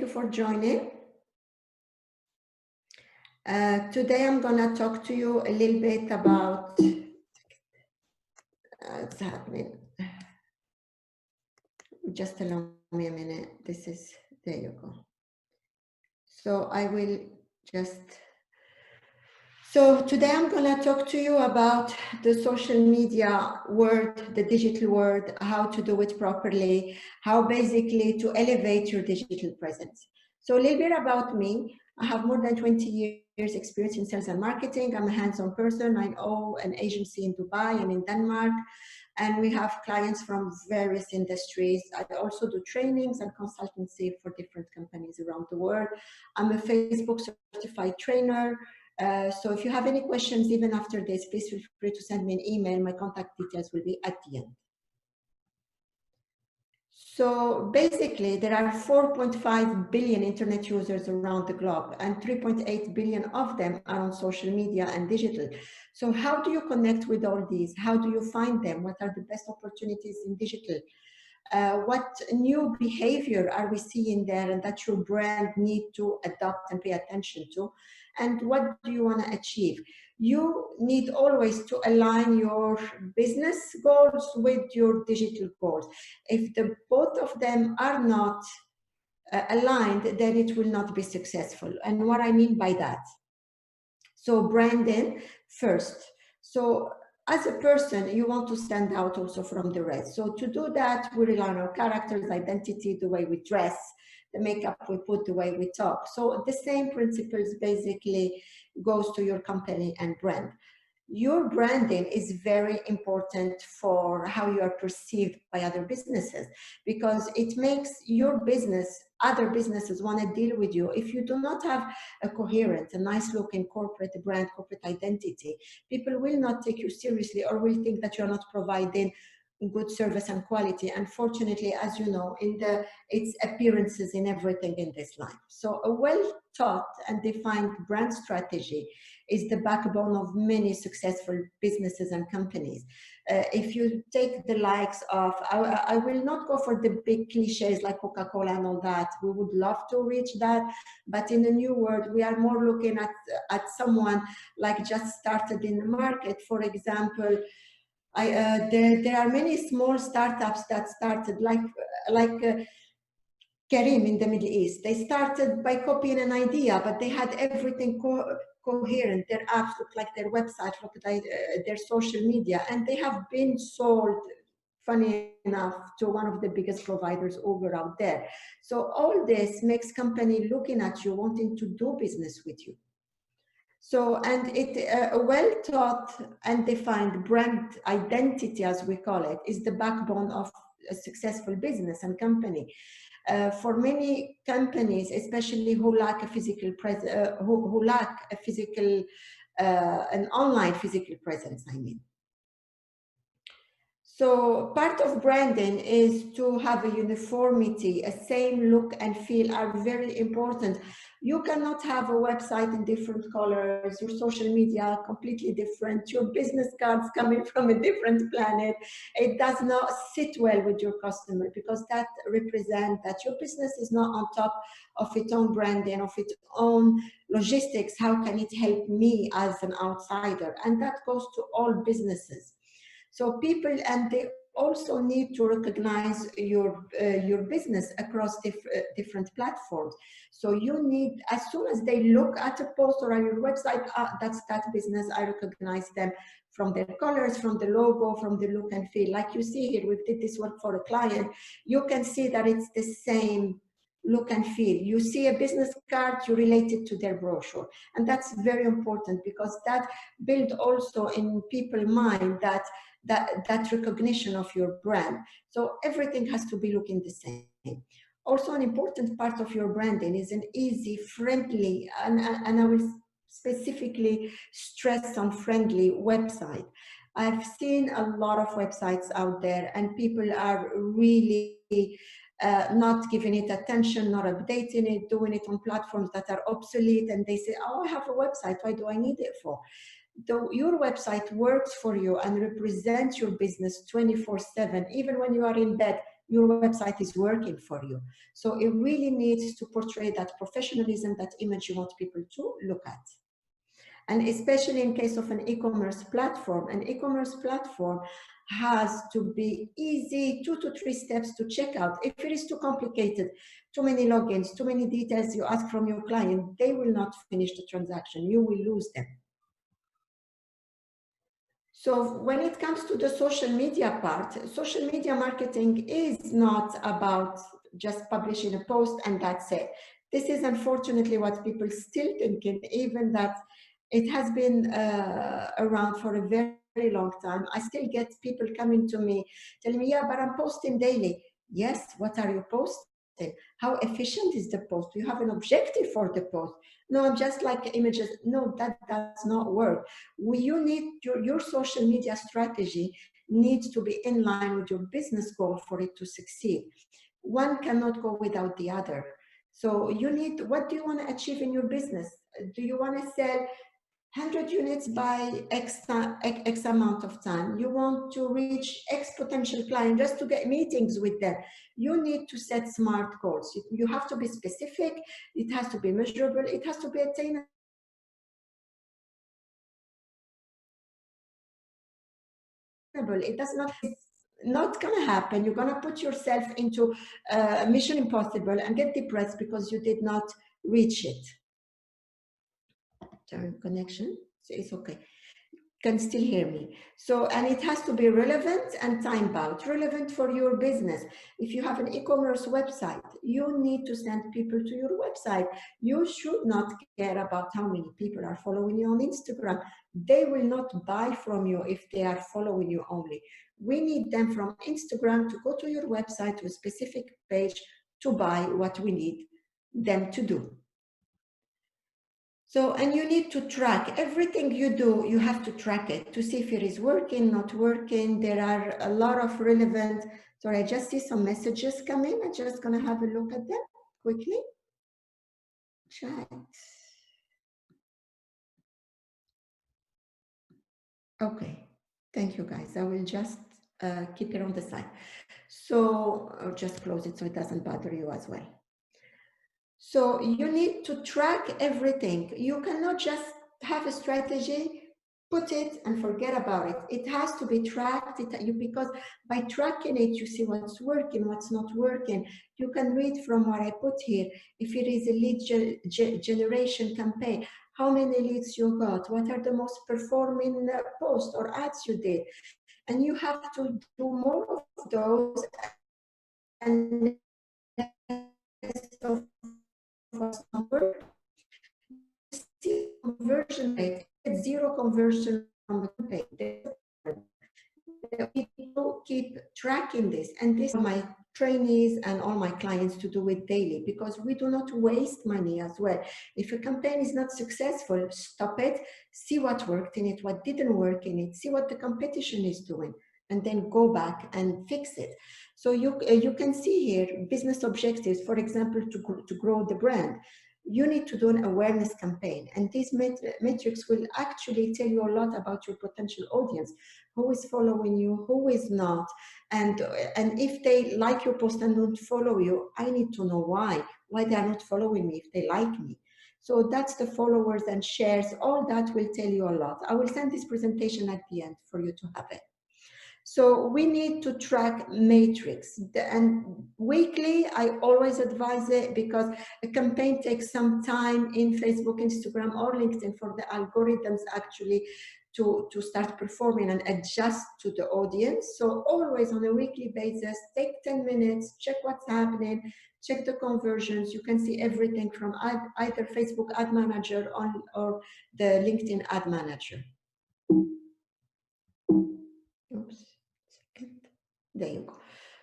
for joining. Today I'm gonna talk to you a little bit about what's happening. Just allow me a minute. There you go. So I will just, so today I'm gonna talk to you about the social media world, the digital world, how to do it properly, how basically to elevate your digital presence. So a little bit about me. I have more than 20 years experience in sales and marketing. I'm a hands-on person. I own an agency in Dubai and in Denmark, and we have clients from various industries. I also do trainings and consultancy for different companies around the world. I'm a Facebook certified trainer. So if you have any questions, even after this, please feel free to send me an email. My contact details will be at the end. So basically, there are 4.5 billion internet users around the globe, and 3.8 billion of them are on social media and digital. So how do you connect with all these? How do you find them? What are the best opportunities in digital? What new behavior are we seeing there and that your brand need to adopt and pay attention to? And what do you want to achieve? You need always to align your business goals with your digital goals. If the both of them are not aligned, then it will not be successful. And what I mean by that? So branding first. So as a person, you want to stand out also from the rest. So to do that, we rely on our characters, identity, the way we dress, the makeup we put, the way we talk. So the same principles basically goes to your company and brand. Your branding is very important for how you are perceived by other businesses, because it makes your business, other businesses want to deal with you. If you do not have a coherent, a nice looking corporate brand, corporate identity, people will not take you seriously or will think that you're not providing good service and quality. Unfortunately, as you know, it's appearances in everything in this life. So a well taught and defined brand strategy is the backbone of many successful businesses and companies. If you take the likes of, I will not go for the big cliches like Coca-Cola and all that. We would love to reach that, but in the new world, we are more looking at someone like just started in the market. For example, there are many small startups that started like Karim in the Middle East. They started by copying an idea, but they had everything coherent. Their apps look like their website, look like their social media, and they have been sold, funny enough, to one of the biggest providers over out there. So all this makes company looking at you, wanting to do business with you. So, and a well-taught and defined brand identity, as we call it, is the backbone of a successful business and company. For many companies, especially who lack a physical presence, who lack a physical, an online physical presence, I mean. So part of branding is to have a uniformity, a same look and feel are very important. You cannot have a website in different colors, your social media completely different, your business cards coming from a different planet. It does not sit well with your customer, because that represents that your business is not on top of its own branding, of its own logistics. How can it help me as an outsider? And that goes to all businesses. So people, and they also need to recognize your business across different platforms. So you need, as soon as they look at a post or on your website, that's that business, I recognize them from their colors, from the logo, from the look and feel. Like you see here, we did this work for a client. You can see that it's the same look and feel. You see a business card, you relate it to their brochure. And that's very important, because that builds also in people's mind that recognition of your brand. So everything has to be looking the same. Also, an important part of your branding is an easy, friendly, and I will specifically stress on friendly website. I've seen a lot of websites out there, and people are really not giving it attention, not updating it, doing it on platforms that are obsolete, and they say, oh, I have a website, why do I need it for? Though your website works for you and represents your business 24/7, even when you are in bed, your website is working for you. So it really needs to portray that professionalism, that image you want people to look at. And especially in case of an e-commerce platform, an e-commerce platform has to be easy, 2 to 3 steps to check out. If it is too complicated, too many logins, too many details you ask from your client, they will not finish the transaction. You will lose them. So when it comes to the social media part, social media marketing is not about just publishing a post and that's it. This is unfortunately what people still thinking, even that it has been around for a very, very long time. I still get people coming to me telling me, yeah, but I'm posting daily. Yes, what are you posting? How efficient is the post? Do you have an objective for the post? No, I'm just like images. No, that does not work. You need your social media strategy needs to be in line with your business goal for it to succeed. One cannot go without the other. So you need, what do you want to achieve in your business? Do you want to sell 100 units by X amount of time? You want to reach X potential client just to get meetings with them. You need to set smart goals. You have to be specific. It has to be measurable. It has to be attainable. It does not, it's not going to happen. You're going to put yourself into mission impossible and get depressed because you did not reach it. Turn connection. So it's okay. Can still hear me. So, and it has to be relevant and time-bound, relevant for your business. If you have an e-commerce website, you need to send people to your website. You should not care about how many people are following you on Instagram. They will not buy from you if they are following you only. We need them from Instagram to go to your website, to a specific page, to buy what we need them to do. So, and you need to track everything you do. You have to track it to see if it is working, not working. There are a lot of relevant, sorry, I just see some messages come in. I'm just going to have a look at them quickly. Chat. Okay, thank you guys. I will just keep it on the side. So I'll just close it so it doesn't bother you as well. So you need to track everything. You cannot just have a strategy, put it and forget about it. It has to be tracked because by tracking it, you see what's working, what's not working. You can read from what I put here. If it is a lead generation campaign, how many leads you got? What are the most performing posts or ads you did? And you have to do more of those and of what's not working. See conversion rate, zero conversion from the campaign. People keep tracking this, and this is my trainees and all my clients to do it daily, because we do not waste money as well. If a campaign is not successful, stop it, see what worked in it, what didn't work in it, see what the competition is doing, and then go back and fix it. So you can see here business objectives, for example, to grow the brand. You need to do an awareness campaign, and these metrics will actually tell you a lot about your potential audience, who is following you, who is not, and if they like your post and don't follow you, I need to know why they are not following me if they like me. So that's the followers and shares, all that will tell you a lot. I will send this presentation at the end for you to have it. So we need to track matrix, and weekly, I always advise it, because a campaign takes some time in Facebook, Instagram, or LinkedIn for the algorithms actually to start performing and adjust to the audience. So always on a weekly basis, take 10 minutes, check what's happening, check the conversions. You can see everything from either Facebook Ad Manager or the LinkedIn Ad Manager. Oops. There you go.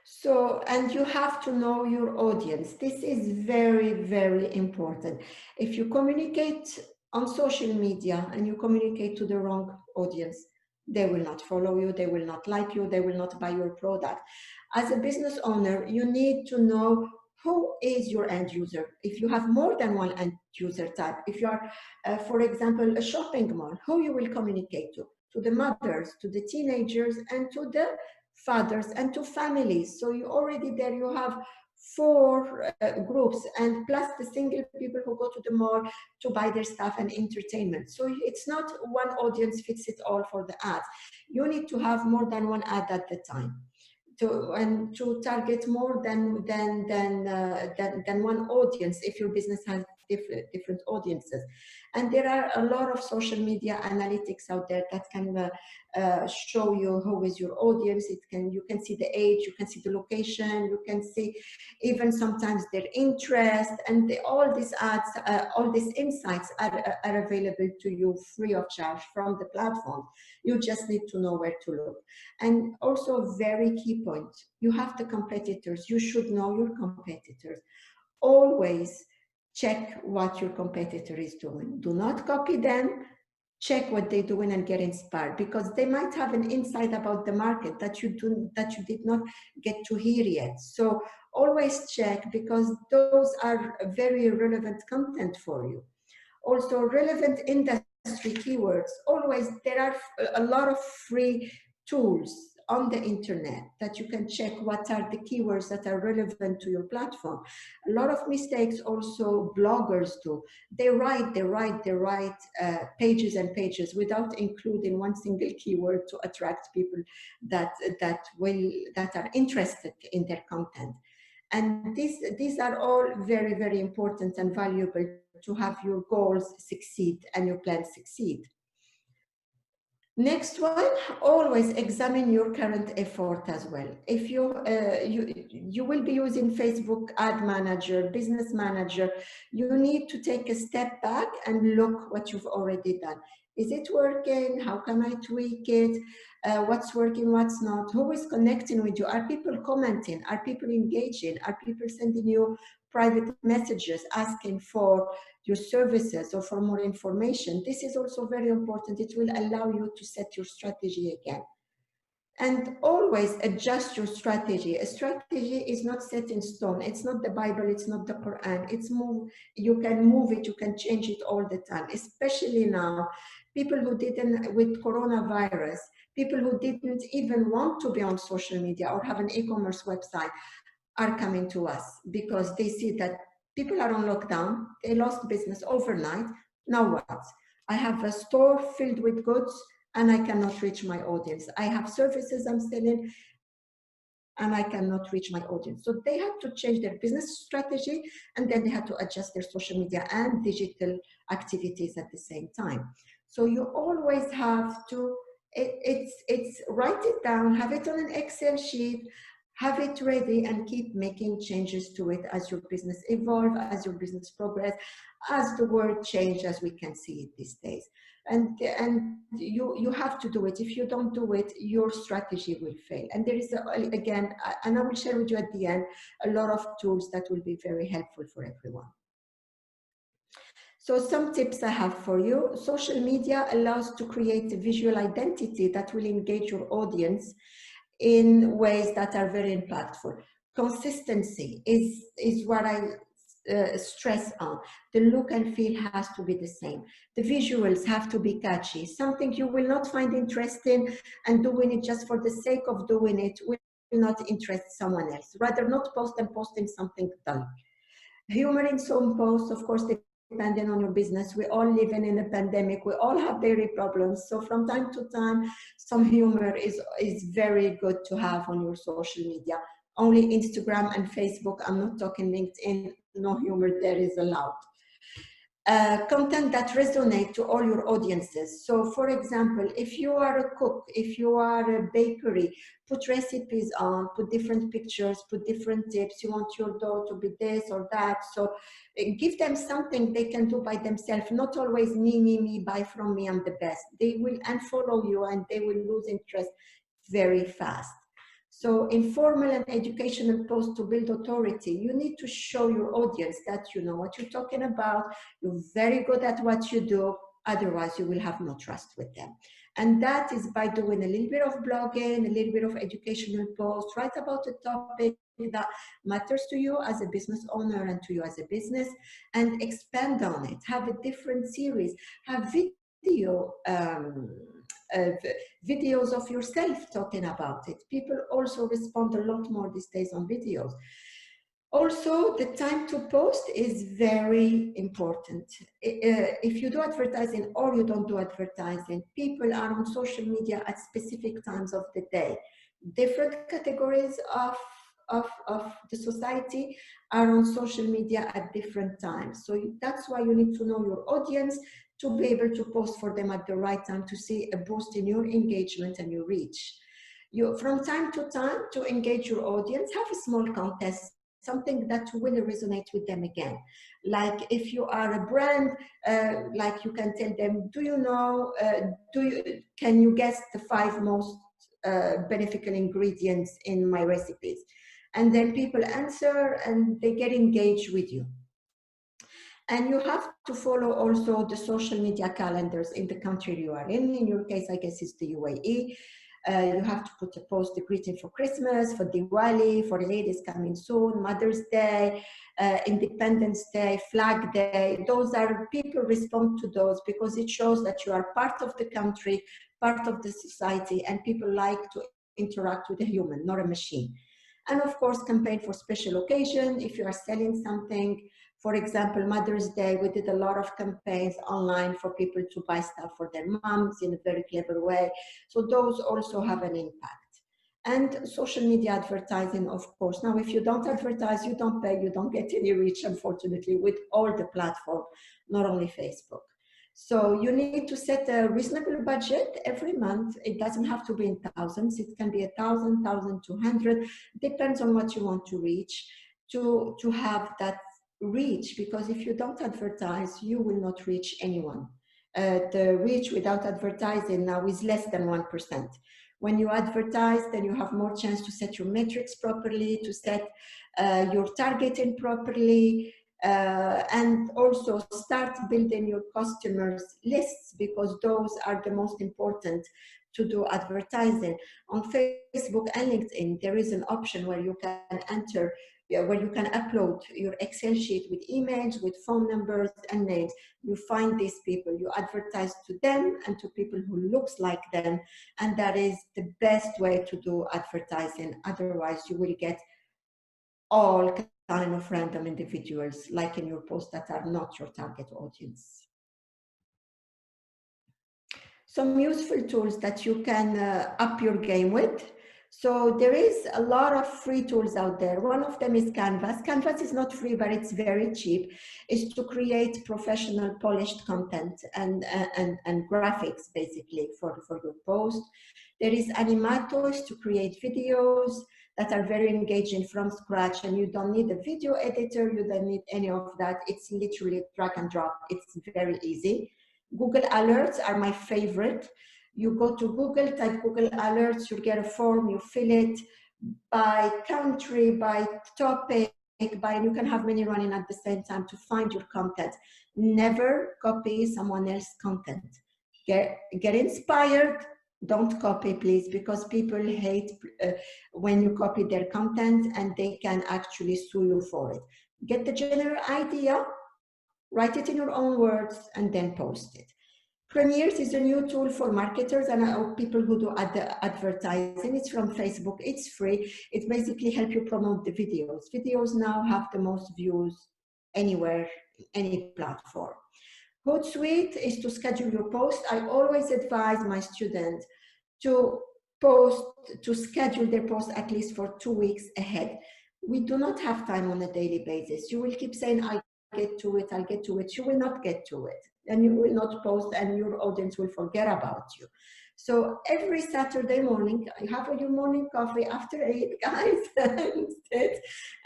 So, and you have to know your audience. This is very, very important. If you communicate on social media and you communicate to the wrong audience, they will not follow you, they will not like you, they will not buy your product. As a business owner, you need to know who is your end user. If you have more than one end user type, if you are, for example, a shopping mall, who you will communicate to the mothers, to the teenagers, and to the fathers, and to families. So you already there you have four groups, and plus the single people who go to the mall to buy their stuff and entertainment. So it's not one audience fits it all for the ads. You need to have more than one ad at the time to target more than one audience if your business has different audiences. And there are a lot of social media analytics out there that can show you who is your audience. You can see the age, you can see the location, you can see even sometimes their interest, and all these ads, all these insights are available to you free of charge from the platform. You just need to know where to look. And also a very key point, you have the competitors. You should know your competitors. Always check what your competitor is doing. Do not copy them. Check what they're doing and get inspired, because they might have an insight about the market that you did not get to hear yet. So always check, because those are very relevant content for you. Also, relevant industry keywords. Always, there are a lot of free tools on the internet that you can check what are the keywords that are relevant to your platform. A lot of mistakes also bloggers do. They write pages and pages without including one single keyword to attract people that are interested in their content. And these are all very, very important and valuable to have your goals succeed and your plans succeed. Next one, always examine your current effort as well. If you will be using Facebook Ad Manager, Business Manager, you need to take a step back and look what you've already done. Is it working? How can I tweak it? What's working, what's not? Who is connecting with you? Are people commenting? Are people engaging? Are people sending you private messages asking for your services or for more information? This is also very important. It will allow you to set your strategy again. And always adjust your strategy. A strategy is not set in stone. It's not the Bible, it's not the Quran. You can move it, you can change it all the time, especially now. People who didn't, with coronavirus, people who didn't even want to be on social media or have an e-commerce website are coming to us because they see that people are on lockdown, they lost business overnight. Now what? I have a store filled with goods and I cannot reach my audience. I have services I'm selling and I cannot reach my audience. So they had to change their business strategy, and then they had to adjust their social media and digital activities at the same time. So you always have to, it's write it down, have it on an Excel sheet, have it ready, and keep making changes to it as your business evolve, as your business progress, as the world change, as we can see it these days. And you have to do it. If you don't do it, your strategy will fail. And there is, again, and I will share with you at the end, a lot of tools that will be very helpful for everyone. So some tips I have for you. Social media allows to create a visual identity that will engage your audience in ways that are very impactful. Consistency is what I stress on. The look and feel has to be the same. The visuals have to be catchy. Something you will not find interesting, and doing it just for the sake of doing it will not interest someone else. Rather not post than posting something dull. Humor in some posts, of course, depending on your business. We all live in a pandemic. We all have daily problems. So from time to time, some humor is very good to have on your social media. Only Instagram and Facebook. I'm not talking LinkedIn. No humor there is allowed. Content that resonate to all your audiences. So for example, if you are a cook, if you are a bakery, put recipes on, put different pictures, put different tips. You want your dough to be this or that. So give them something they can do by themselves, not always me, buy from me, I'm the best. They will unfollow you and they will lose interest very fast. So informal and educational posts to build authority. You need to show your audience that you know what you're talking about. You're very good at what you do. Otherwise, you will have no trust with them. And that is by doing a little bit of blogging, a little bit of educational posts, write about a topic that matters to you as a business owner and to you as a business, and expand on it. Have a different series. Have video videos of yourself talking about it. People also respond a lot more these days on videos. Also, the time to post is very important. If you do advertising or you don't do advertising, people are on social media at specific times of the day. Different categories of the society are on social media at different times. So that's why you need to know your audience to be able to post for them at the right time to see a boost in your engagement and your reach. You, from time to engage your audience, have a small contest, something that will resonate with them again. Like if you are a brand, like you can tell them, do you know, can you guess the 5 most beneficial ingredients in my recipes? And then people answer and they get engaged with you. And you have to follow also the social media calendars in the country you are in. In your case, I guess it's the UAE. You have to put a post, a greeting for Christmas, for Diwali, for ladies coming soon, Mother's Day, Independence Day, Flag Day. Those are, people respond to those because it shows that you are part of the country, part of the society, and people like to interact with a human, not a machine. And of course, campaign for special occasion. If you are selling something, for example, Mother's Day, we did a lot of campaigns online for people to buy stuff for their moms in a very clever way. So those also have an impact. And social media advertising, of course. Now, if you don't advertise, you don't pay, you don't get any reach, unfortunately, with all the platforms, not only Facebook. So you need to set a reasonable budget every month. It doesn't have to be in thousands. It can be 1,000, 1,200, depends on what you want to reach, to have that reach, because if you don't advertise, you will not reach anyone. The reach without advertising now is less than 1%. When you advertise, then you have more chance to set your metrics properly, to set your targeting properly, and also start building your customers lists, because those are the most important to do advertising. On Facebook and LinkedIn, there is an option where you can enter, where you can upload your Excel sheet with emails, with phone numbers and names. You find these people, you advertise to them and to people who looks like them, and that is the best way to do advertising. Otherwise, you will get all kind of random individuals liking your posts that are not your target audience. Some useful tools that you can up your game with. So there is a lot of free tools out there. One of them is Canvas. Canvas is not free, but it's very cheap. It's to create professional, polished content and graphics, basically, for your post. There is Animatos to create videos that are very engaging from scratch, and you don't need a video editor, you don't need any of that. It's literally drag and drop. It's very easy. Google Alerts are my favorite. You go to Google, type Google Alerts, you get a form, you fill it by country, by topic, by, you can have many running at the same time to find your content. Never copy someone else's content. Get inspired, don't copy, please, because people hate when you copy their content, and they can actually sue you for it. Get the general idea, write it in your own words, and then post it. Premieres is a new tool for marketers and people who do advertising. It's from Facebook. It's free. It basically helps you promote the videos. Videos now have the most views anywhere, any platform. Hootsuite is to schedule your post. I always advise my students to schedule their post at least for 2 weeks ahead. We do not have time on a daily basis. You will keep saying, I'll get to it, I'll get to it. You will not get to it, and you will not post, and your audience will forget about you. So every Saturday morning, you have your morning coffee after 8, guys,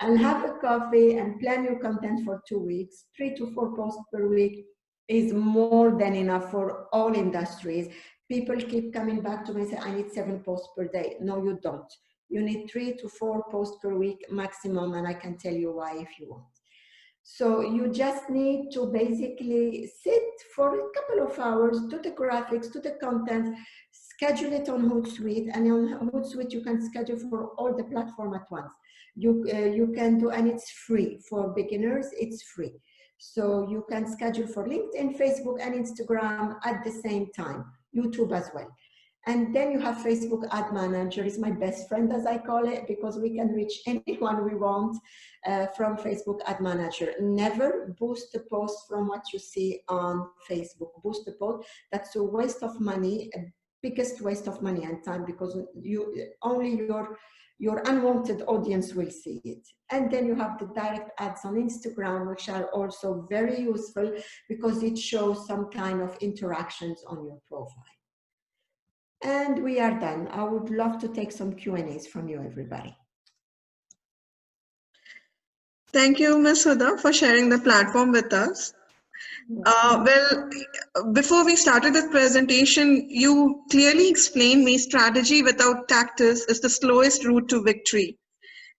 and have a coffee and plan your content for 2 weeks. 3 to 4 posts per week is more than enough for all industries. People keep coming back to me and say, I need 7 posts per day. No, you don't. You need 3 to 4 posts per week maximum, and I can tell you why if you want. So you just need to basically sit for a couple of hours, do the graphics, do the content, schedule it on Hootsuite, and on Hootsuite you can schedule for all the platform at once. You can do, and it's free for beginners, it's free. So you can schedule for LinkedIn, Facebook, and Instagram at the same time, YouTube as well. And then you have Facebook Ad Manager. Is my best friend, as I call it, because we can reach anyone we want from Facebook Ad Manager. Never boost the post from what you see on Facebook. Boost the post. That's a waste of money, biggest waste of money and time, because only your unwanted audience will see it. And then you have the direct ads on Instagram, which are also very useful because it shows some kind of interactions on your profile. And we are done. I would love to take some Q&As from you, everybody. Thank you, Ms. Huda, for sharing the platform with us. Well, before we started this presentation, you clearly explained me strategy without tactics is the slowest route to victory.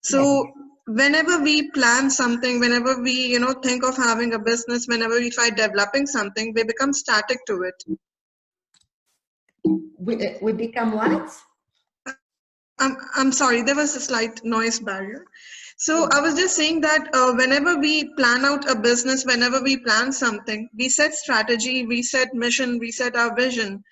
So whenever we plan something, whenever we, think of having a business, whenever we try developing something, we become static to it. We become what? I'm sorry, there was a slight noise barrier. So I was just saying that whenever we plan out a business, whenever we plan something, we set strategy, we set mission, we set our vision,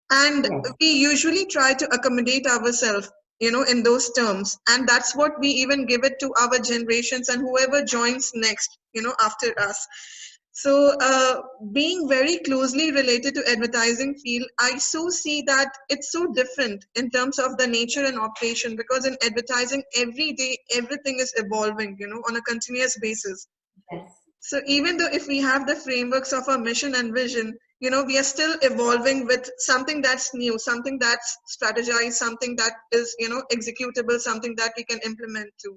and we usually try to accommodate ourselves, in those terms. And that's what we even give it to our generations and whoever joins next, after us. So being very closely related to advertising field, I so see that it's so different in terms of the nature and operation, because in advertising every day, everything is evolving, on a continuous basis. Yes. So even though if we have the frameworks of our mission and vision, we are still evolving with something that's new, something that's strategized, something that is, executable, something that we can implement too.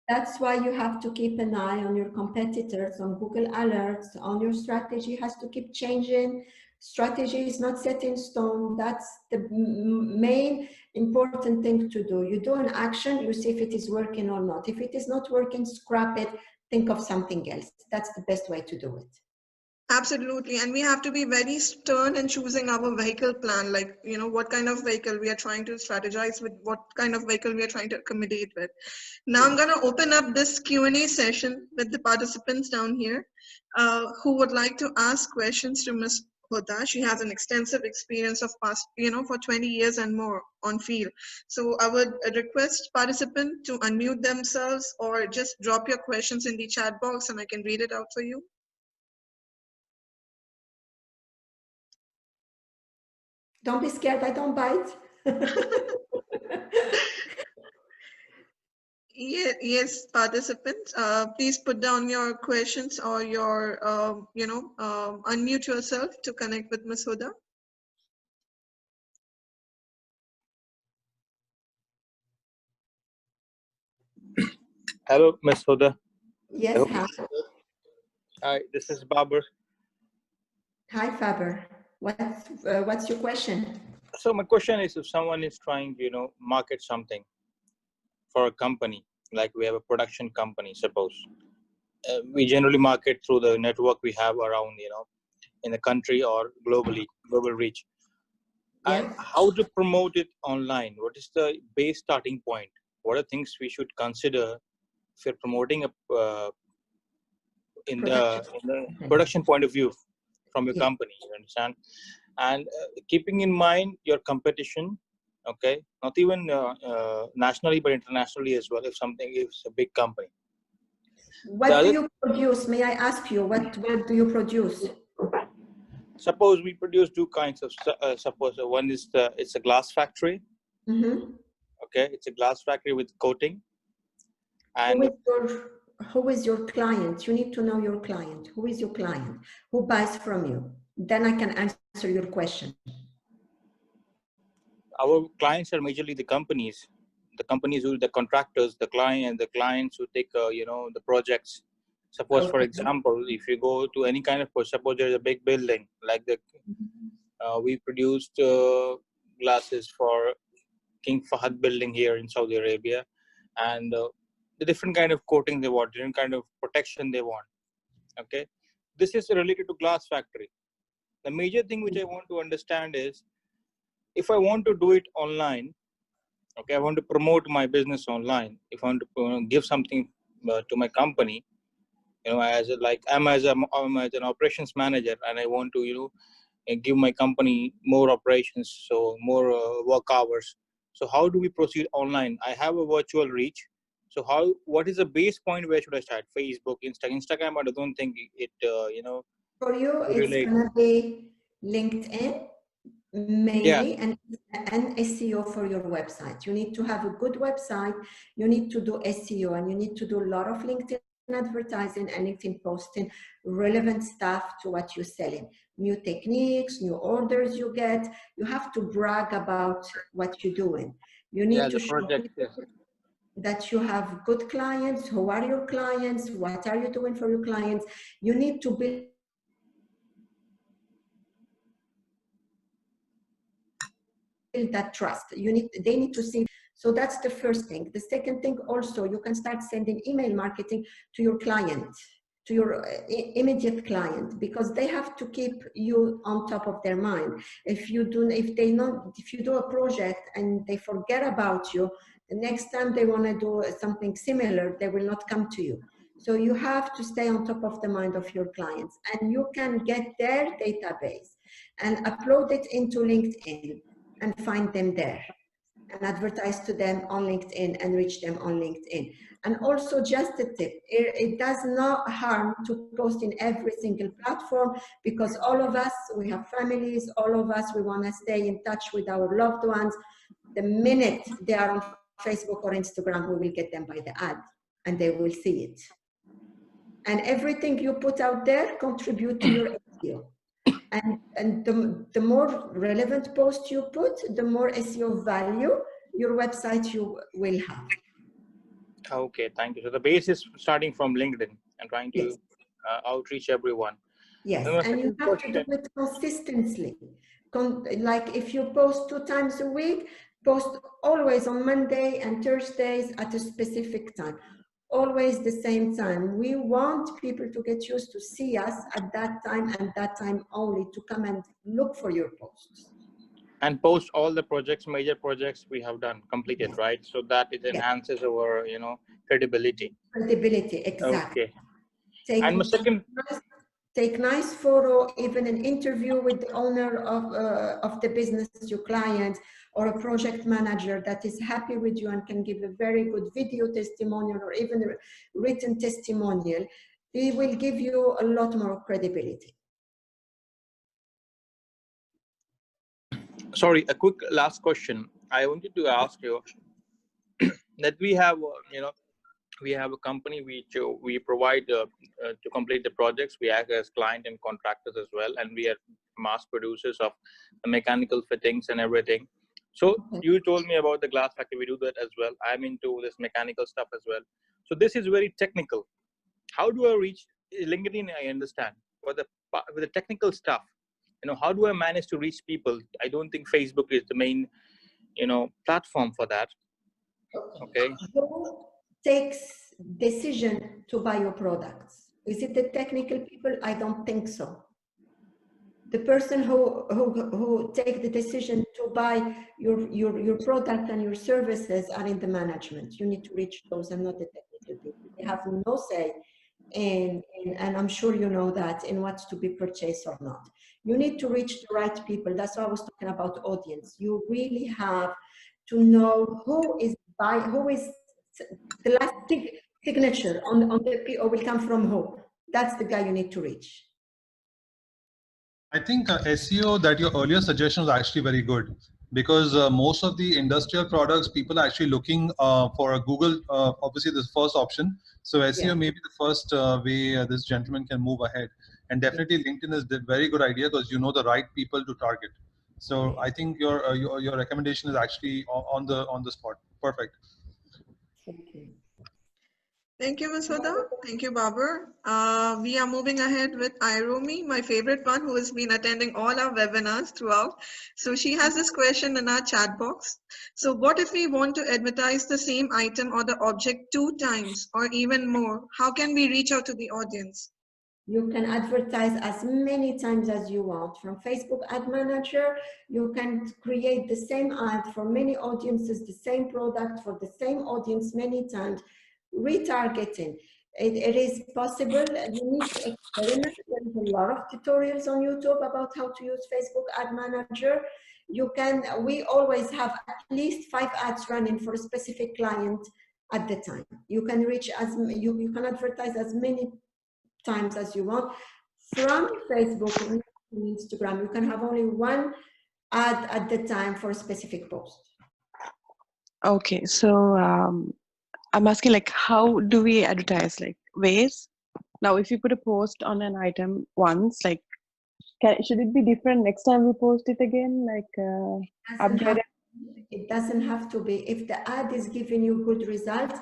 That's why you have to keep an eye on your competitors, on Google Alerts, on your strategy has to keep changing. Strategy is not set in stone. That's the main important thing to do. You do an action, you see if it is working or not. If it is not working, scrap it, think of something else. That's the best way to do it. Absolutely. And we have to be very stern in choosing our vehicle plan, like, what kind of vehicle we are trying to strategize with, what kind of vehicle we are trying to accommodate with. Now I'm going to open up this Q&A session with the participants down here who would like to ask questions to Ms. Huda. She has an extensive experience of past, for 20 years and more on field. So I would request participant to unmute themselves or just drop your questions in the chat box and I can read it out for you. Don't be scared, I don't bite. Yes, participants, please put down your questions or your, unmute yourself to connect with Ms. Huda. Hello, Ms. Huda. Yes, Hi, this is Babar. Hi, Faber. What's your question? So my question is, if someone is trying to, market something for a company, like we have a production company, suppose, we generally market through the network we have around, in the country or globally, global reach. Yes. And how to promote it online? What is the base starting point? What are things we should consider if you're promoting in the production point of view from your company, you understand? And keeping in mind your competition, okay, not even nationally but internationally as well, if something is a big company. What do you produce? May I ask you, what do you produce? Suppose we produce two kinds of, suppose one is it's a glass factory. Mm-hmm. Okay, it's a glass factory with coating. And who is your client? You need to know your client. Who is your client? Who buys from you? Then I can answer your question. Our clients are majorly the companies who, the contractors, the clients who take, the projects. Suppose, for example, if you go to any kind of, suppose there's a big building, like we produced glasses for King Fahd building here in Saudi Arabia, and the different kind of coating they want, different kind of protection they want. Okay, this is related to glass factory. The major thing which I want to understand is, if I want to do it online, okay, I want to promote my business online. If I want to give something to my company, You know, I'm as an operations manager, and I want to, you know, give my company more operations, so more work hours. So how do we proceed online? I have a virtual reach. So what is the base point? Where should I start? Facebook, Instagram? I don't think it, you know, For you, it's relate. gonna be LinkedIn Yeah, mainly, and SEO for your website. You need to have a good website. You need to do SEO, and you need to do a lot of LinkedIn advertising and LinkedIn posting relevant stuff to what you're selling. New techniques, new orders you get. You have to brag about what you're doing. You yeah, need to the show project. people that you have good clients. Who are your clients? What are you doing for your clients? You need to build that trust. They need to see. So that's the first thing. The second thing, also, you can start sending email marketing to your client, to your immediate client, because they have to keep you on top of their mind. If you do a project and they forget about you, the next time they want to do something similar, they will not come to you. So you have to stay on top of the mind of your clients, and you can get their database and upload it into LinkedIn and find them there and advertise to them on LinkedIn and reach them on LinkedIn. And also, just a tip, it does not harm to post in every single platform, because all of us, we have families, all of us, we want to stay in touch with our loved ones. The minute they are on Facebook or Instagram, we will get them by the ad and they will see it. And everything you put out there contribute to your SEO. And the more relevant post you put, the more SEO value your website you will have. Okay, thank you. So the base is starting from LinkedIn and trying to Yes. outreach everyone. Yes, My and you second have to do question. it consistently. Like if you post 2 times a week, post always on Monday and Thursdays at a specific time. Always the same time. We want people to get used to see us at that time and that time only, to come and look for your posts. And post all the projects, major projects we have done, completed, Yes. right? So that it Yes. enhances our, you know, credibility. Credibility, exactly. Okay. And my second, Take nice photo, even an interview with the owner of the business, your client, or a project manager that is happy with you and can give a very good video testimonial or even a written testimonial. They will give you a lot more credibility. sorry, a quick last question. I wanted to ask you that we have, you know, we have a company which we provide to complete the projects. We act as client and contractors as well, and we are mass producers of the mechanical fittings and everything. So you told me about the glass factory. We do that as well. I'm into this mechanical stuff as well. So this is very technical. How do I reach LinkedIn? I understand, but with the technical stuff, you know, how do I manage to reach people? I don't think Facebook is the main, you know, platform for that. Okay. Who takes decision to buy your products? Is it the technical people? I don't think so. The person who take the decision to buy your product and your services are in the management. You need to reach those and not the technical people. They have no say and I'm sure you know that, in what's to be purchased or not. You need to reach the right people. That's why I was talking about audience. You really have to know who is the last signature on the PO will come from who. That's the guy you need to reach. I think SEO, that your earlier suggestion was actually very good, because most of the industrial products, people are actually looking for a Google, obviously the first option. So SEO may be the first way this gentleman can move ahead. And definitely LinkedIn is a very good idea, because you know the right people to target. So I think your recommendation is actually on the spot. Perfect. Thank you. Thank you, Ms. Huda. Thank you, Babar. We are moving ahead with Iromi, my favorite one, who has been attending all our webinars throughout. So she has this question in our chat box. So what if we want to advertise the same item or the object 2 times or even more? How can we reach out to the audience? You can advertise as many times as you want. From Facebook Ad Manager, you can create the same ad for many audiences, the same product for the same audience many times, retargeting. It is possible. You need to experiment. There is a lot of tutorials on YouTube about how to use Facebook Ad Manager. We always have at least 5 ads running for a specific client at the time. You can reach you can advertise as many times as you want. From Facebook or Instagram, you can have only 1 ad at the time for a specific post. Okay, so I'm asking, like, how do we advertise? Like, ways? Now, if you put a post on an item once, like, should it be different next time we post it again? Like, upgrade it? It doesn't have to be. If the ad is giving you good results,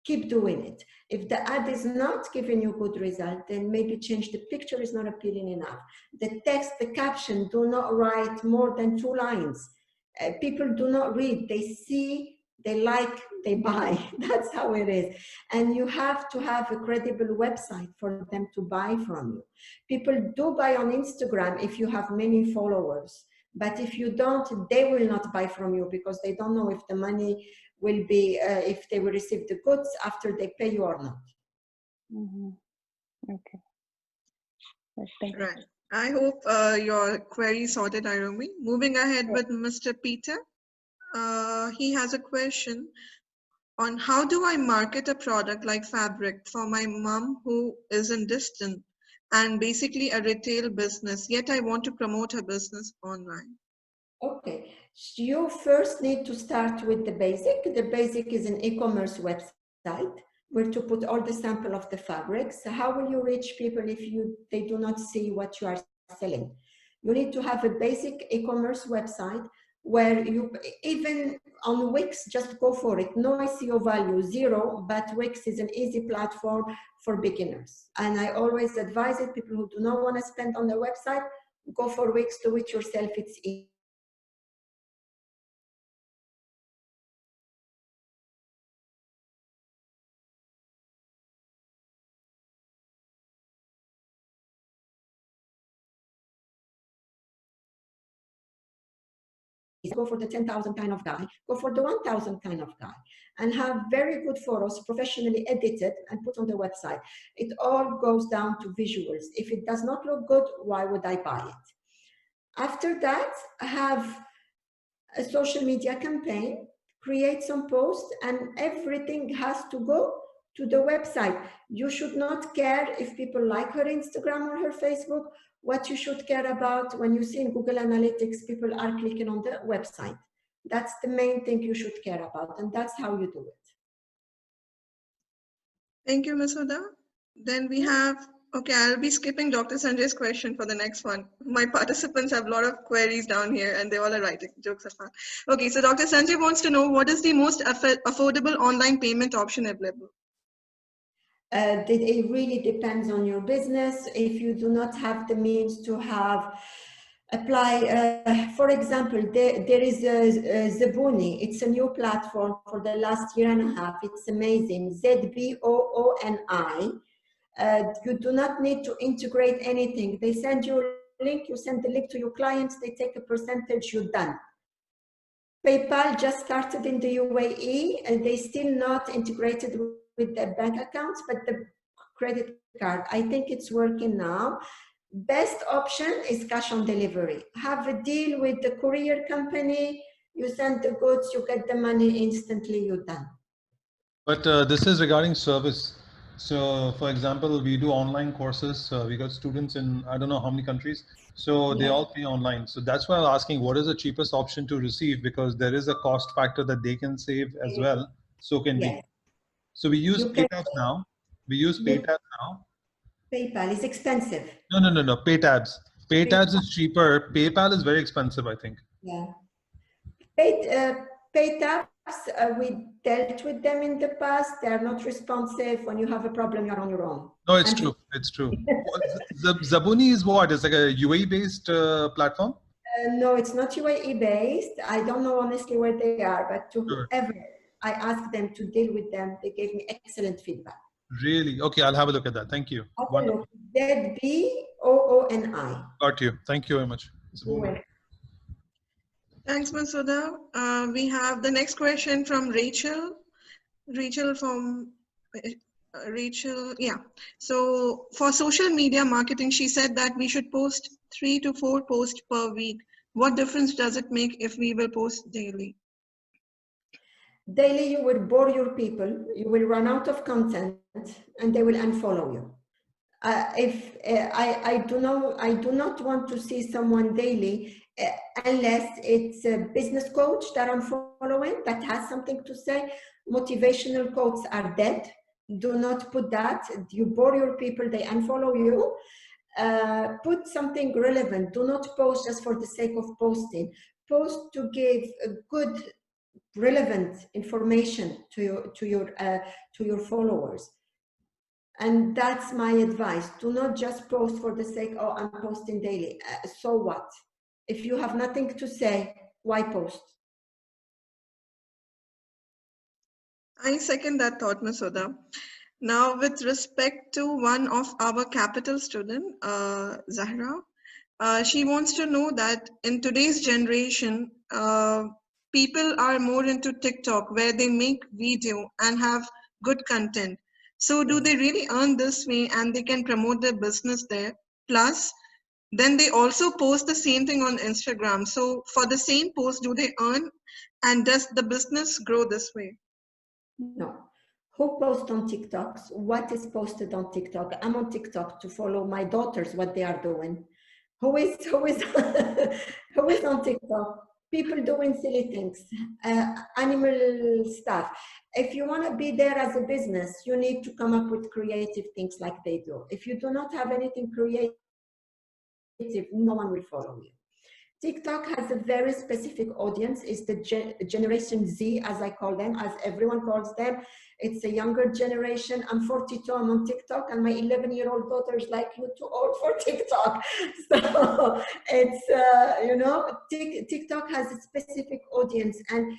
keep doing it. If the ad is not giving you good result, then maybe change the picture is not appealing enough. The text, the caption, do not write more than 2 lines. People do not read, they see, they like, they buy. That's how it is. And you have to have a credible website for them to buy from you. People do buy on Instagram if you have many followers. But if you don't, they will not buy from you because they don't know if the money will be, if they will receive the goods after they pay you or not. Mm-hmm. Okay. Thank you. Right. I hope your query sorted, Irumi. Moving ahead with Mr. Peter. He has a question on how do I market a product like fabric for my mom who is in distant and basically a retail business, yet I want to promote her business online. Okay, so you first need to start with the basic. The basic is an e-commerce website where to put all the sample of the fabrics. So how will you reach people if they do not see what you are selling? You need to have a basic e-commerce website where you, even on Wix, just go for it. No SEO value, 0, but Wix is an easy platform for beginners. And I always advise it, people who do not want to spend on the website, go for Wix, do it yourself, it's easy. Go for the 10,000 kind of guy, go for the 1,000 kind of guy, and have very good photos professionally edited and put on the website. It all goes down to visuals. If it does not look good, why would I buy it? After that, have a social media campaign, create some posts, and everything has to go to the website. You should not care if people like her Instagram or her Facebook. What you should care about when you see in Google Analytics, people are clicking on the website. That's the main thing you should care about, and that's how you do it. Thank you, Ms. Huda. Then we have, okay, I'll be skipping Dr. Sanjay's question for the next one. My participants have a lot of queries down here and they all are writing jokes apart. Okay, so Dr. Sanjay wants to know what is the most affordable online payment option available? It really depends on your business. If you do not have the means to apply, for example, there is Zabuni. It's a new platform for the last year and a half. It's amazing. ZBOONI. You do not need to integrate anything. They send you a link, you send the link to your clients, they take a percentage, you're done. PayPal just started in the UAE and they still not integrated with the bank accounts, but the credit card. I think it's working now. Best option is cash on delivery. Have a deal with the courier company, you send the goods, you get the money instantly, you're done. But this is regarding service. So for example, we do online courses. We got students in, I don't know how many countries. So they all pay online. So that's why I'm asking, what is the cheapest option to receive? Because there is a cost factor that they can save as well. So can we. So we use PayTabs now. We use PayTabs now. PayPal is expensive. No. PayTabs. PayTabs is cheaper. PayPal is very expensive, I think. Yeah. PayTabs, we dealt with them in the past. They are not responsive. When you have a problem, you're on your own. No, it's true. It's true. Zabuni is what? It's like a UAE-based platform? No, it's not UAE-based. I don't know honestly where they are, but to whoever I asked them to deal with them, they gave me excellent feedback. Really? Okay, I'll have a look at that. Thank you. ZBOONI. Got you. Thank you very much. Thanks, Masuda. We have the next question from Rachel. Rachel from Rachel, yeah. So for social media marketing, she said that we should post 3 to 4 posts per week. What difference does it make if we will post daily? Daily, you will bore your people, you will run out of content, and they will unfollow you. I do not want to see someone daily unless it's a business coach that I'm following that has something to say. Motivational quotes are dead. Do not put that. You bore your people, they unfollow you. Put something relevant. Do not post just for the sake of posting. Post to give a good, relevant information to your followers. And that's my advice. Do not just post for the sake, oh, I'm posting daily. So what? If you have nothing to say, why post? I second that thought, Ms. Huda. Now, with respect to one of our capital student, Zahra, she wants to know that in today's generation, people are more into TikTok where they make video and have good content. So do they really earn this way and they can promote their business there? Plus, then they also post the same thing on Instagram. So for the same post, do they earn? And does the business grow this way? No. Who posts on TikToks? What is posted on TikTok? I'm on TikTok to follow my daughters, what they are doing. Who is who is on TikTok? People doing silly things, animal stuff. If you want to be there as a business, you need to come up with creative things like they do. If you do not have anything creative, no one will follow you. TikTok has a very specific audience. It's the Generation Z, as I call them, as everyone calls them. It's a younger generation. I'm 42, I'm on TikTok, and my 11-year-old daughter is like, you're too old for TikTok. So it's, you know, TikTok has a specific audience, and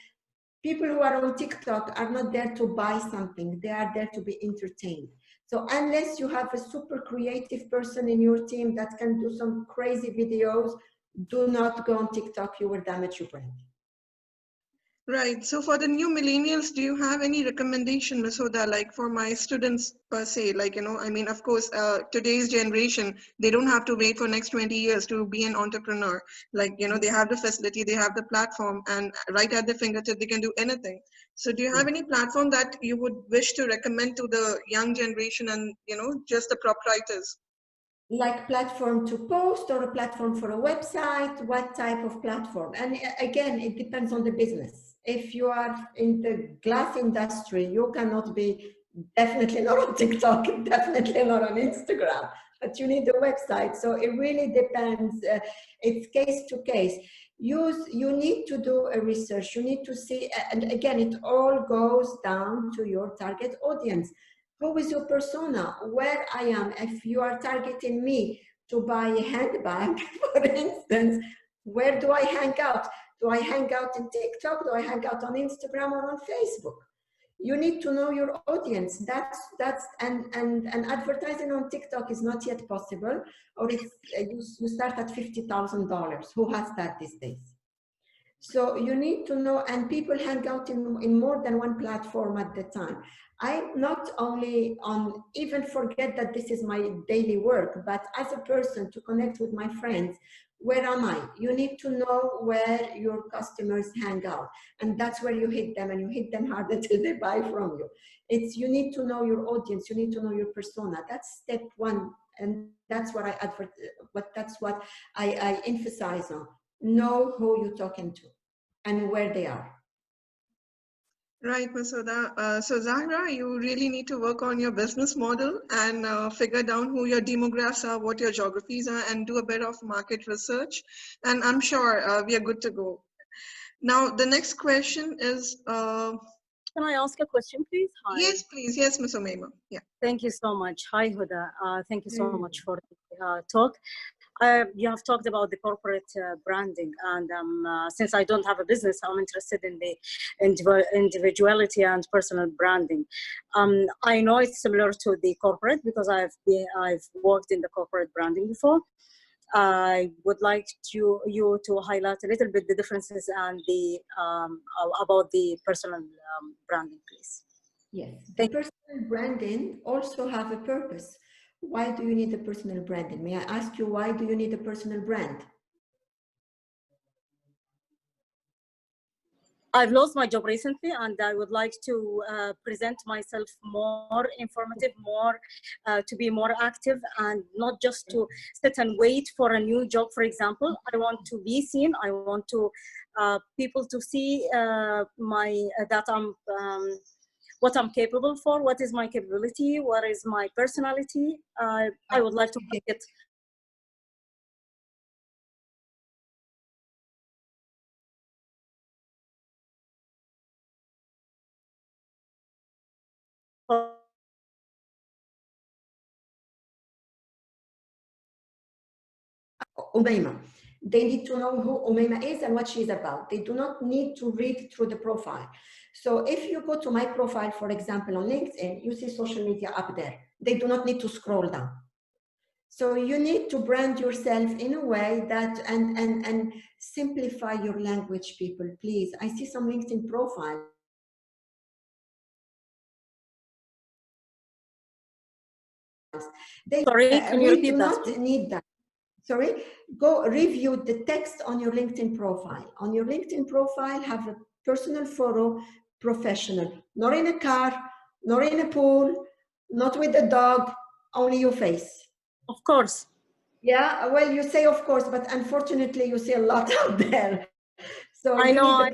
people who are on TikTok are not there to buy something. They are there to be entertained. So unless you have a super creative person in your team that can do some crazy videos, do not go on TikTok. You will damage your brand. Right. So for the new millennials, do you have any recommendation, Ms. Huda, like for my students per se? Like, you know, I mean, of course, today's generation, they don't have to wait for next 20 years to be an entrepreneur. Like, you know, they have the facility, they have the platform, and right at their fingertip, they can do anything. So do you have any platform that you would wish to recommend to the young generation and, you know, just the proprietors? Like platform to post or a platform for a website? What type of platform? And again, it depends on the business. If you are in the glass industry, you cannot be definitely not on TikTok, definitely not on Instagram, but you need a website. So it really depends. It's case to case. You need to do a research. You need to see, and again, it all goes down to your target audience. Who is your persona? Where I am? If you are targeting me to buy a handbag, for instance, where do I hang out? Do I hang out in TikTok? Do I hang out on Instagram or on Facebook? You need to know your audience. And advertising on TikTok is not yet possible, or it's you start at $50,000. Who has that these days? So you need to know, and people hang out in more than one platform at the time. I not only on, even forget that this is my daily work, but as a person to connect with my friends, where am I? You need to know where your customers hang out. And that's where you hit them, and you hit them hard until they buy from you. It's, you need to know your audience, you need to know your persona. That's step one. And that's what I emphasize on. Know who you're talking to and where they are. Right, Masoda. So Zahra, you really need to work on your business model and figure down who your demographics are, what your geographies are, and do a bit of market research. And I'm sure we are good to go. Now, the next question is... Can I ask a question, please? Hi. Yes, please. Yes, Ms. Umaima. Yeah. Thank you so much. Hi, Huda. Thank you so much for the talk. You have talked about the corporate branding, and since I don't have a business, I'm interested in the individuality and personal branding. I know it's similar to the corporate because I've worked in the corporate branding before. I would like you to highlight a little bit the differences and the about the personal branding, please. Yes, the personal branding also have a purpose. Why do you need a personal branding? May I ask you, why do you need a personal brand? I've lost my job recently, and I would like to present myself more informative, more to be more active, and not just to sit and wait for a new job. For example, I want to be seen. I want to people to see that I'm what I'm capable for. What is my capability? What is my personality? I would like to make it. Umayma. They need to know who Umayma is and what she's about. They do not need to read through the profile. So if you go to my profile, for example, on LinkedIn, you see social media up there. They do not need to scroll down. So you need to brand yourself in a way that, and simplify your language, people, please. I see some LinkedIn profiles. Sorry, can you repeat do that, not please? need that. Sorry, go review the text on your LinkedIn profile. On your LinkedIn profile, have a personal photo, professional, not in a car, not in a pool, not with a dog, only your face. Of course. Yeah, well, you say of course, but unfortunately you see a lot out there. So I know.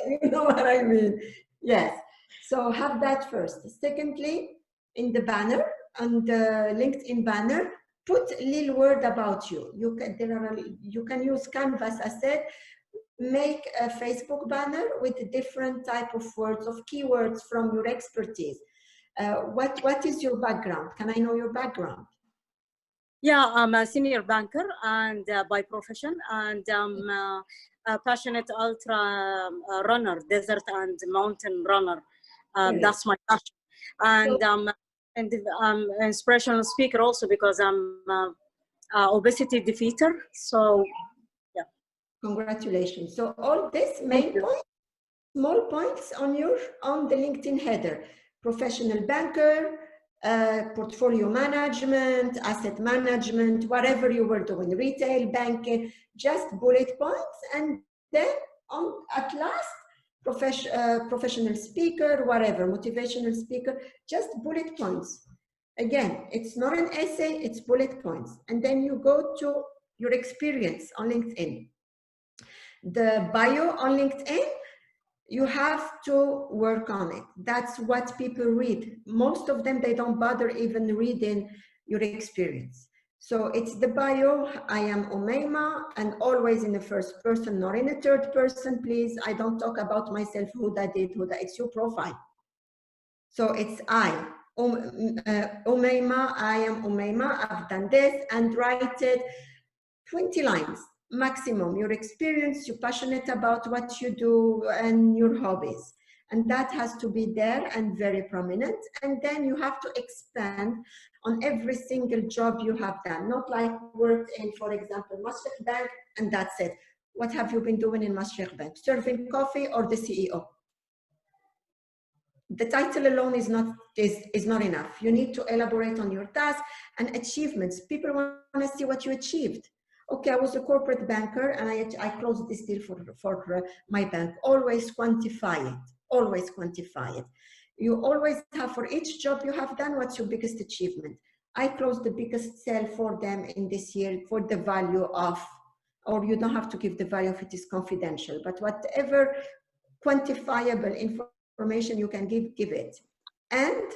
you know what I mean. Yes. So have that first. Secondly, in the banner, on the LinkedIn banner, put a little word about you. You can use Canvas, I said. Make a Facebook banner with different type of words, of keywords from your expertise. What is your background? Can I know your background? Yeah, I'm a senior banker and by profession, and I'm a passionate ultra runner, desert and mountain runner. That's my passion. And I'm an inspirational speaker also because I'm obesity defeater. So, yeah. Congratulations. So all this main points, small points on the LinkedIn header: professional banker, portfolio management, asset management, whatever you were doing, retail banking, just bullet points, and then at last, professional speaker, whatever, motivational speaker, just bullet points. Again, it's not an essay, it's bullet points. And then you go to your experience on LinkedIn. The bio on LinkedIn, you have to work on it. That's what people read. Most of them, they don't bother even reading your experience. So it's the bio. I am Umayma, and always in the first person, not in the third person, please. I don't talk about myself, who that did, who that. It's your profile. So it's I, Umayma, I am Umayma, I've done this, and write it 20 lines maximum, your experience, you're passionate about what you do, and your hobbies. And that has to be there and very prominent. And then you have to expand on every single job you have done, not like worked in, for example, Mashraq Bank, and that's it. What have you been doing in Mashraq Bank? Serving coffee or the CEO? The title alone is not enough. You need to elaborate on your task and achievements. People want to see what you achieved. Okay, I was a corporate banker and I closed this deal for my bank. Always quantify it. Always quantify it. You always have, for each job you have done, what's your biggest achievement? I closed the biggest sale for them in this year for the value of, or you don't have to give the value if it is confidential, but whatever quantifiable information you can give it. And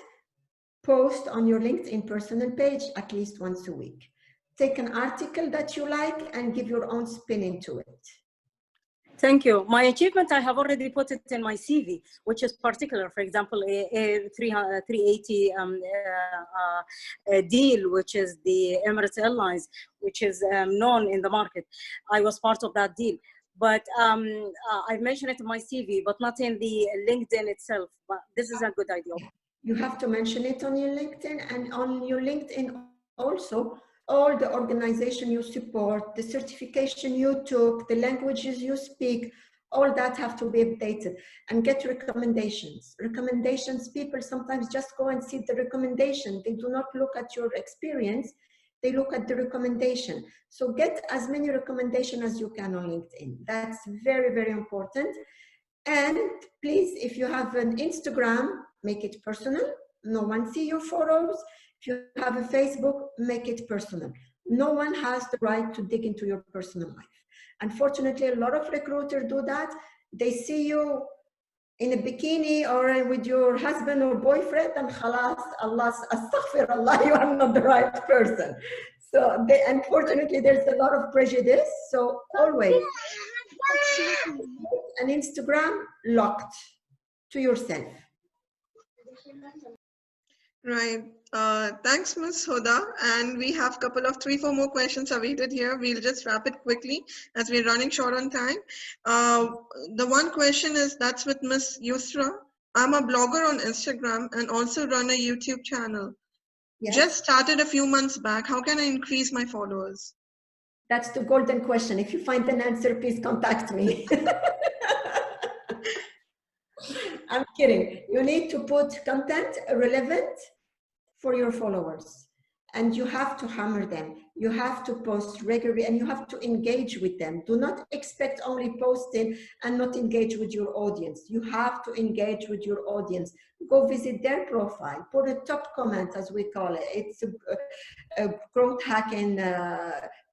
post on your LinkedIn personal page at least once a week. Take an article that you like and give your own spin into it. Thank you. My achievement, I have already put it in my CV, which is particular. For example, a 380 deal, which is the Emirates Airlines, which is known in the market. I was part of that deal. But I mentioned it in my CV, but not in the LinkedIn itself. But this is a good idea. You have to mention it on your LinkedIn, and on your LinkedIn also, all the organization you support, the certification you took, the languages you speak, All that have to be updated, and get recommendations. Recommendations, people sometimes just go and see the recommendation. They do not look at your experience, they look at the recommendation. So get as many recommendations as you can on LinkedIn. That's very, very important. And please, if you have an Instagram, make it personal. No one see your photos. If you have a Facebook, make it personal. No one has the right to dig into your personal life. Unfortunately, a lot of recruiters do that. They see you in a bikini or with your husband or boyfriend, and khalas, Allah, astaghfirullah, you are not the right person. So unfortunately, there's a lot of prejudice. So always, an Instagram locked to yourself. Right. Thanks, Ms. Huda. And we have a couple of 3-4 more questions awaited here. We'll just wrap it quickly as we're running short on time. The one question is, that's with Ms. Yusra. I'm a blogger on Instagram and also run a YouTube channel. Yes. Just started a few months back. How can I increase my followers? That's the golden question. If you find an answer, please contact me. I'm kidding. You need to put content relevant for your followers, and you have to hammer them. You have to post regularly, and you have to engage with them. Do not expect only posting and not engage with your audience. You have to engage with your audience. Go visit their profile, put a top comment, as we call it. It's a growth hacking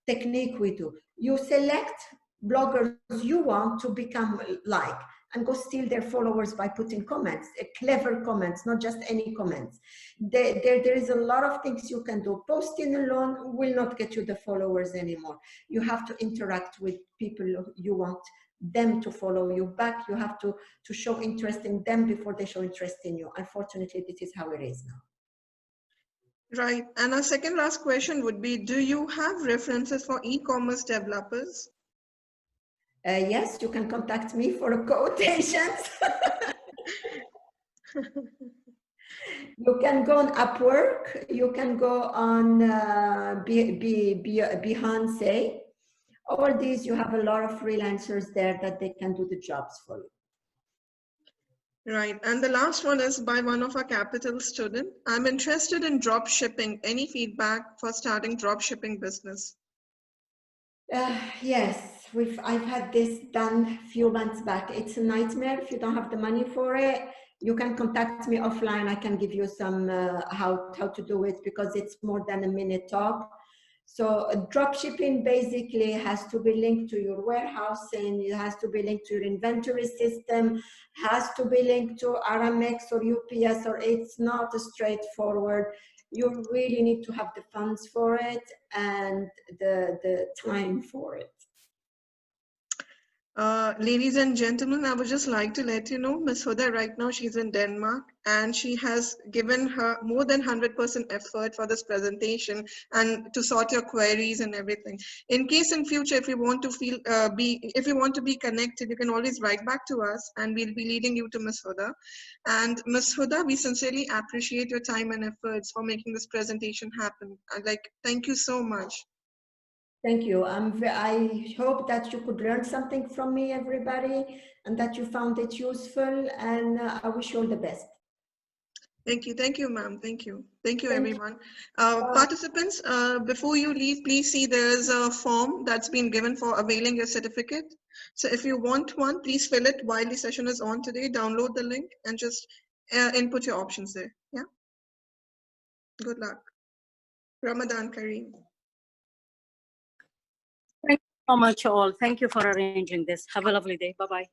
technique we do. You select bloggers you want to become like, and go steal their followers by putting comments, clever comments, not just any comments. There is a lot of things you can do. Posting alone will not get you the followers anymore. You have to interact with people you want them to follow you back. You have to show interest in them before they show interest in you. Unfortunately, this is how it is now. Right. And our second last question would be, do you have references for e-commerce developers? Yes, you can contact me for quotations. You can go on Upwork. You can go on Behance. All these, you have a lot of freelancers there that they can do the jobs for you. Right. And the last one is by one of our Capital student. I'm interested in drop shipping. Any feedback for starting drop shipping business? Yes, I've had this done a few months back. It's a nightmare if you don't have the money for it. You can contact me offline. I can give you some how to do it, because it's more than a minute talk. So drop shipping basically has to be linked to your warehousing. It has to be linked to your inventory system, has to be linked to Aramex or UPS, or it's not straightforward. You really need to have the funds for it and the time for it. Ladies and gentlemen, I would just like to let you know, Ms. Huda right now, she's in Denmark, and she has given her more than 100% effort for this presentation and to sort your queries and everything. In case in future, if you want to if you want to be connected, you can always write back to us, and we'll be leading you to Ms. Huda. And Ms. Huda, we sincerely appreciate your time and efforts for making this presentation happen. Thank you so much. Thank you. I hope that you could learn something from me, everybody, and that you found it useful, and I wish you all the best. Thank you, ma'am. Thank you, everyone. Participants, before you leave, please see there's a form that's been given for availing your certificate. So if you want one, please fill it while the session is on today. Download the link and just input your options there. Yeah. Good luck. Ramadan Kareem. Thank you so much, all. Thank you for arranging this. Have a lovely day. Bye-bye.